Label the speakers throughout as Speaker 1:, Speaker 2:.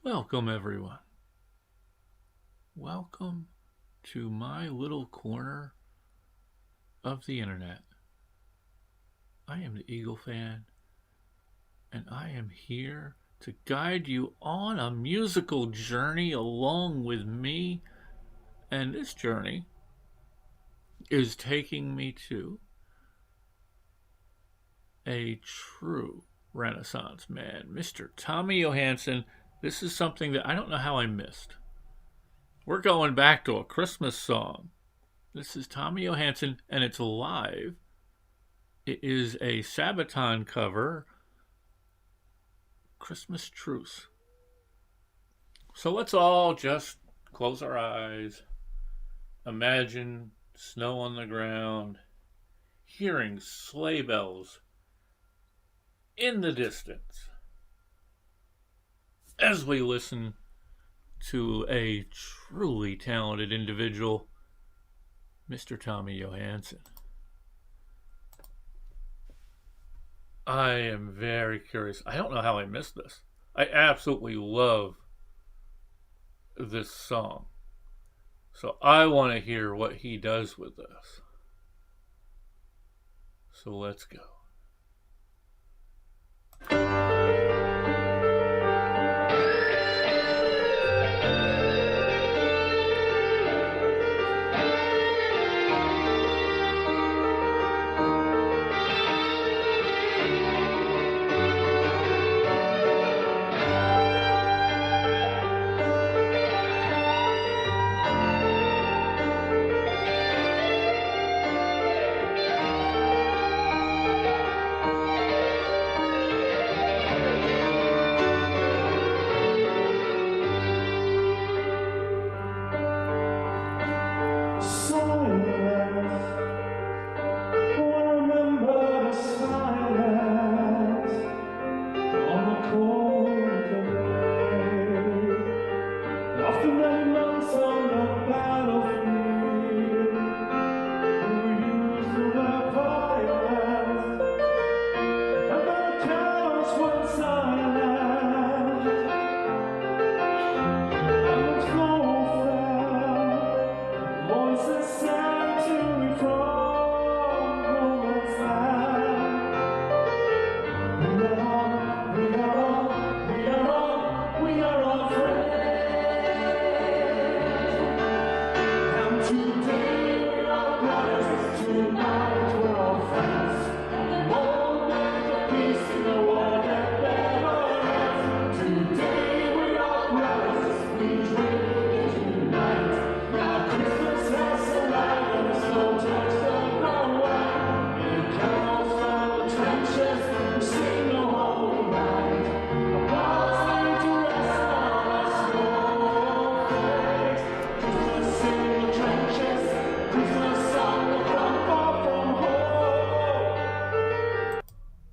Speaker 1: Welcome, everyone. Welcome to my little corner of the internet. I am the EagleFan, and I am here to guide you on a musical journey along with me. And this journey is taking me to a true Renaissance man, Mr. Tommy Johansson. This is something that I don't know how I missed. We're going back to a Christmas song. This is Tommy Johansson, and it's live. It is a Sabaton cover, Christmas Truce. So let's all just close our eyes, imagine snow on the ground, hearing sleigh bells in the distance as we listen to a truly talented individual, Mr. Tommy Johansson. I am very curious. I don't know how I missed this. I absolutely love this song. So I want to hear what he does with this. So let's go.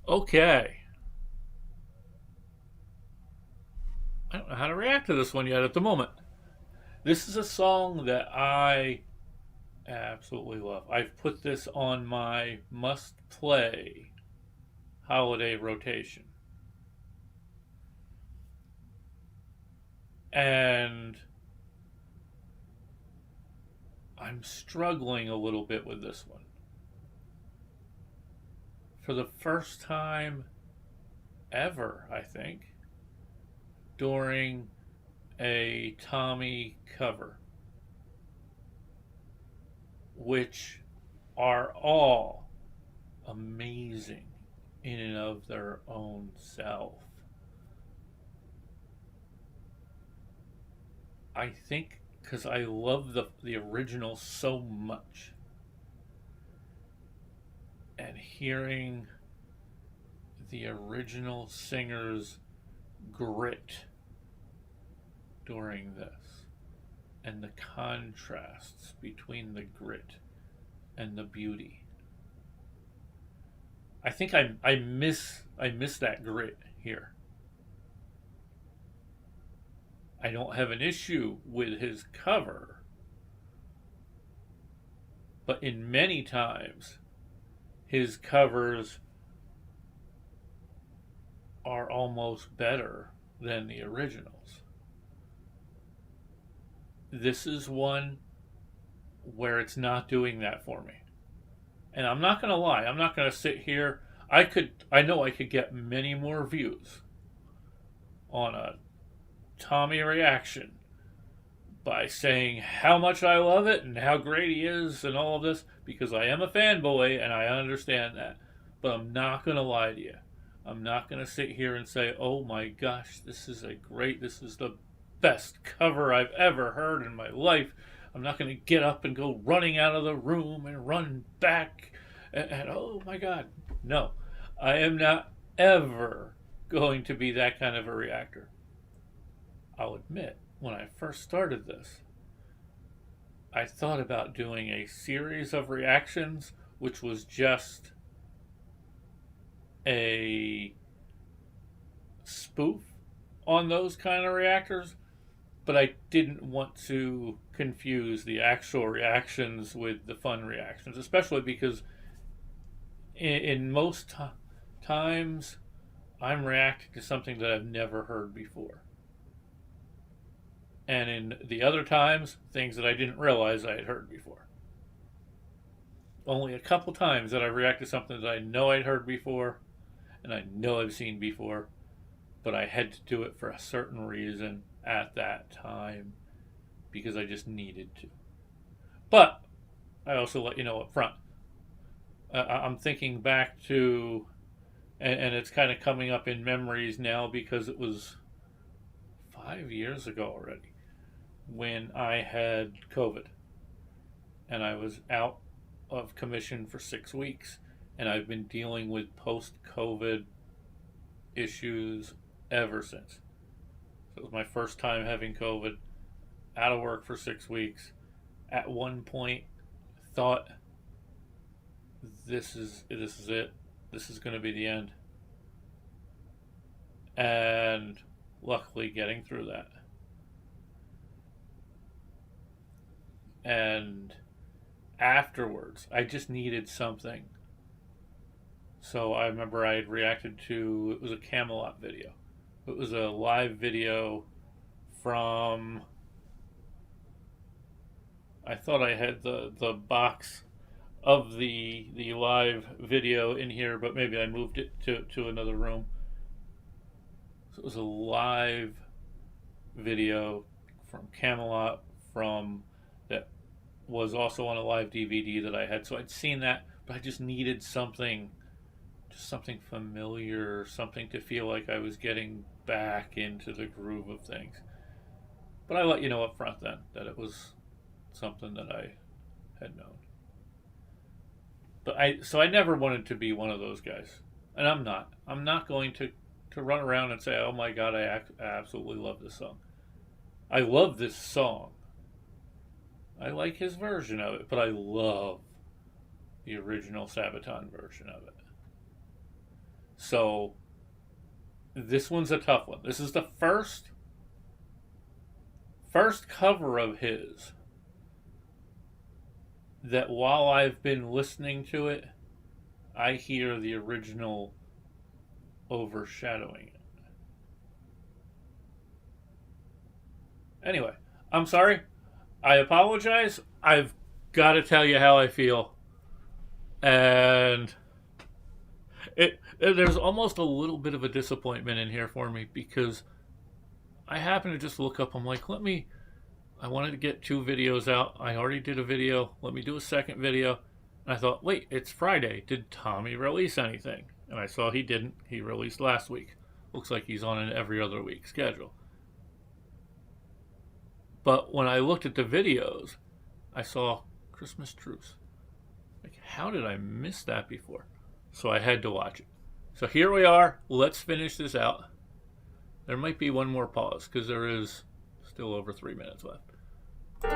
Speaker 1: Okay. I don't know how to react to this one yet at the moment. This is a song that I absolutely love. I've put this on my must play holiday rotation. And I'm struggling a little bit with this one. For the first time ever, I think, during a Tommy cover, which are all amazing in and of their own self. I think because I love the original so much, and hearing the original singer's grit during this, and the contrasts between the grit and the beauty. I think I miss that grit here. I don't have an issue with his cover, but in many times his covers are almost better than the originals. this is one where it's not doing that for me. And I'm not going to lie. I'm not going to sit here. I know I could get many more views on a Tommy reaction by saying how much I love it and how great he is and all of this, because I am a fanboy and I understand that. But I'm not going to lie to you. I'm not going to sit here and say, oh my gosh, this is the best cover I've ever heard in my life. I'm not going to get up and go running out of the room and run back and oh my God. No, I am not ever going to be that kind of a reactor. I'll admit, when I first started this, I thought about doing a series of reactions, which was just a spoof on those kind of reactors, but I didn't want to confuse the actual reactions with the fun reactions, especially because in most times I'm reacting to something that I've never heard before. And in the other times, things that I didn't realize I had heard before. Only a couple times that I reacted to something that I know I'd heard before and I know I've seen before, but I had to do it for a certain reason at that time because I just needed to. But I also let you know up front. I'm thinking back to, and it's kind of coming up in memories now because it was 5 years ago already when I had COVID and I was out of commission for 6 weeks, and I've been dealing with post-COVID issues ever since. So it was my first time having COVID, out of work for 6 weeks. At one point, thought, this is it. This is going to be the end. And luckily getting through that. And afterwards, I just needed something. So I remember I had reacted to, it was a Camelot video. It was a live video from, I thought I had the box of the live video in here, but maybe I moved it to another room. So it was a live video from Camelot that was also on a live DVD that I had. So I'd seen that, but I just needed something familiar, something to feel like I was getting back into the groove of things. But I let you know up front then that it was something that I had known. But I never wanted to be one of those guys. And I'm not. I'm not going to run around and say, oh my God, I absolutely love this song. I love this song. I like his version of it, but I love the original Sabaton version of it. So this one's a tough one. This is the first cover of his that while I've been listening to it, I hear the original overshadowing it. Anyway, I'm sorry. I apologize. I've got to tell you how I feel. And there's almost a little bit of a disappointment in here for me because I happen to just look up. I'm like, I wanted to get 2 videos out. I already did a video. Let me do a second video. And I thought, wait, it's Friday. Did Tommy release anything? And I saw he didn't. He released last week. Looks like he's on an every other week schedule. But when I looked at the videos, I saw Christmas Truce. Like, how did I miss that before? So I had to watch it. So here we are. Let's finish this out. There might be one more pause because there is still over 3 minutes left.
Speaker 2: For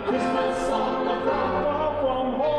Speaker 2: Christmas song far, far from home.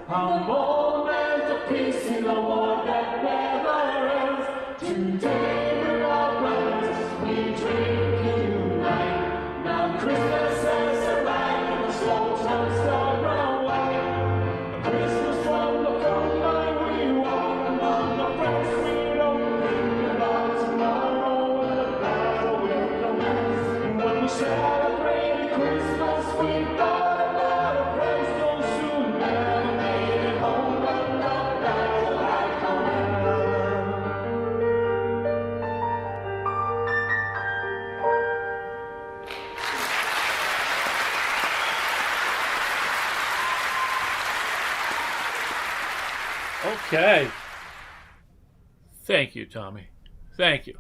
Speaker 2: A moment of peace in a war that never ends. Today we're all brothers, we drink and unite. Now Christmas has arrived and the slow times start round white. Christmas from the front line we walk among the friends we don't think about tomorrow when the battle will commence. And when we celebrate Christmas we thought about our friends so soon never made it home, but not battle had come in.
Speaker 1: Okay. Thank you, Tommy. Thank you.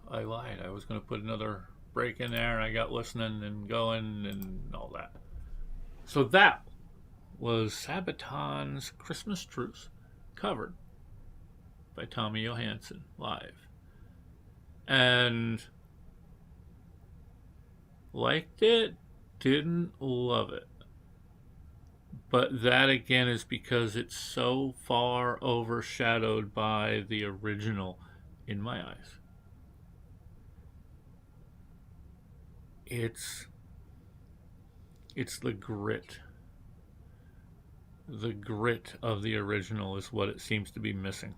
Speaker 1: I lied. I was going to put another break in there, and I got listening and going and all that. So that was Sabaton's Christmas Truce, covered by Tommy Johansson live. And liked it, didn't love it. But that again is because it's so far overshadowed by the original in my eyes. It's the grit. The grit of the original is what it seems to be missing.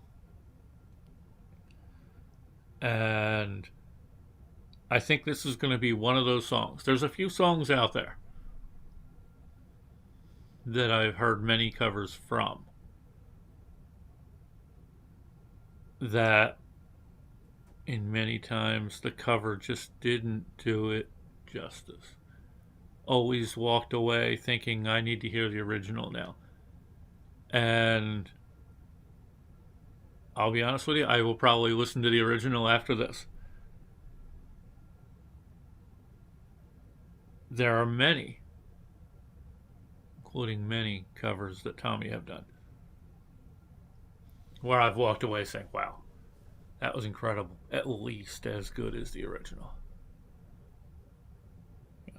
Speaker 1: And I think this is going to be one of those songs. There's a few songs out there that I've heard many covers from that in many times the cover just didn't do it justice. Always walked away thinking I need to hear the original now. And I'll be honest with you, I will probably listen to the original after this. There are many, including many covers that Tommy have done, where I've walked away saying, wow, that was incredible. At least as good as the original.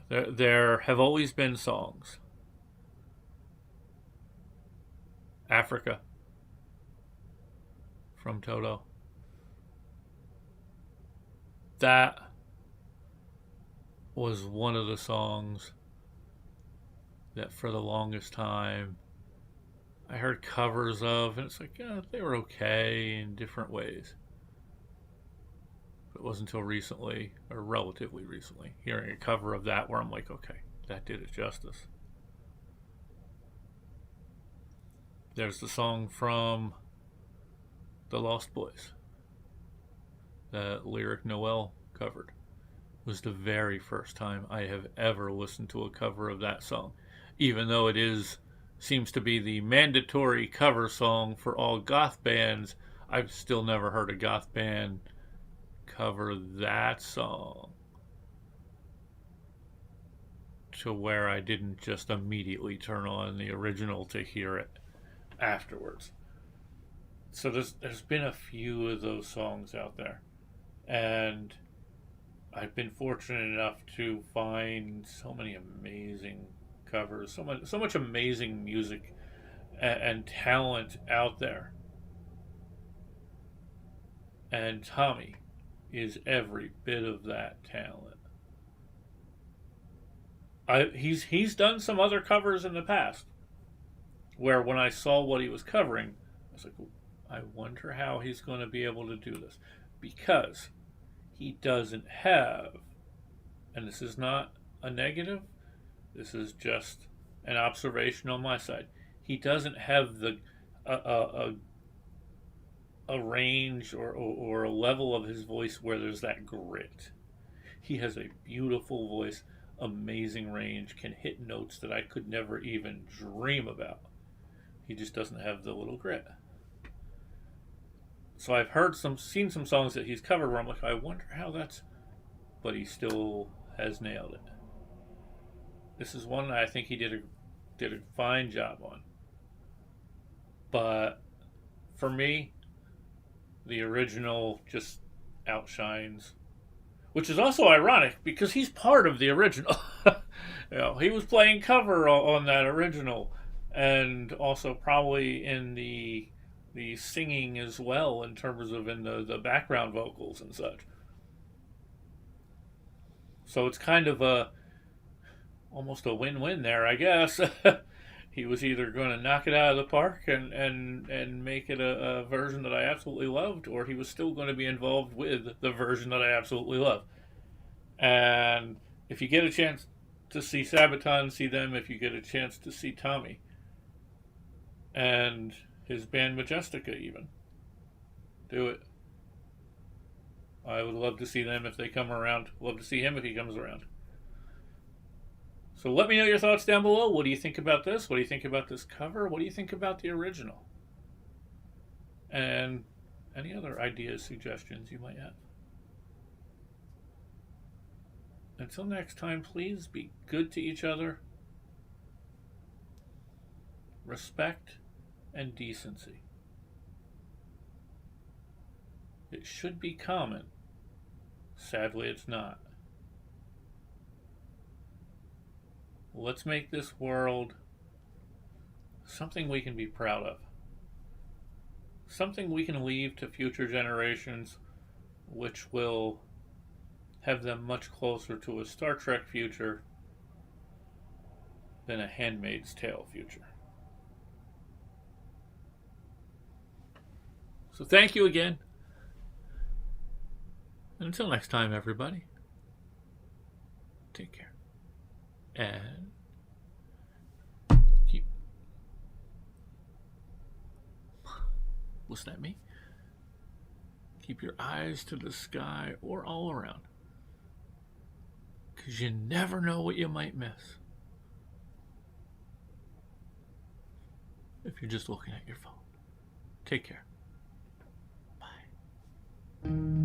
Speaker 1: There have always been songs. Africa from Toto. That was one of the songs that for the longest time I heard covers of, and it's like, yeah, they were okay in different ways. But it wasn't until recently, or relatively recently, hearing a cover of that where I'm like, okay, that did it justice. There's the song from The Lost Boys that Lyric Noel covered. It was the very first time I have ever listened to a cover of that song, even though it seems to be the mandatory cover song for all goth bands. I've still never heard a goth band cover that song to where I didn't just immediately turn on the original to hear it afterwards. So there's been a few of those songs out there, and I've been fortunate enough to find so many amazing covers, so much amazing music and talent out there. And Tommy is every bit of that talent. He's done some other covers in the past where when I saw what he was covering, I was like, I wonder how he's going to be able to do this, because he doesn't have, and this is not a negative, this is just an observation on my side. He doesn't have the a range or a level of his voice where there's that grit. He has a beautiful voice, amazing range, can hit notes that I could never even dream about. He just doesn't have the little grit. So I've seen some songs that he's covered where I'm like, I wonder how that's, but he still has nailed it. This is one that I think he did a fine job on. But for me, the original just outshines, which is also ironic because he's part of the original. He was playing cover on that original, and also probably in the singing as well, in terms of in the background vocals and such. So it's kind of almost a win-win there, I guess. He was either going to knock it out of the park and make it a version that I absolutely loved, or he was still going to be involved with the version that I absolutely love. And if you get a chance to see Sabaton, see them. If you get a chance to see Tommy and his band Majestica, even, do it. I would love to see them if they come around. Love to see him if he comes around. So let me know your thoughts down below. What do you think about this? What do you think about this cover? What do you think about the original? And any other ideas, suggestions you might have. Until next time, please be good to each other. Respect and decency. It should be common. Sadly, it's not. Let's make this world something we can be proud of. Something we can leave to future generations, which will have them much closer to a Star Trek future than a Handmaid's Tale future. So thank you again. And until next time, everybody, take care. And keep... Was that me? Keep your eyes to the sky or all around, because you never know what you might miss if you're just looking at your phone. Take care. Bye.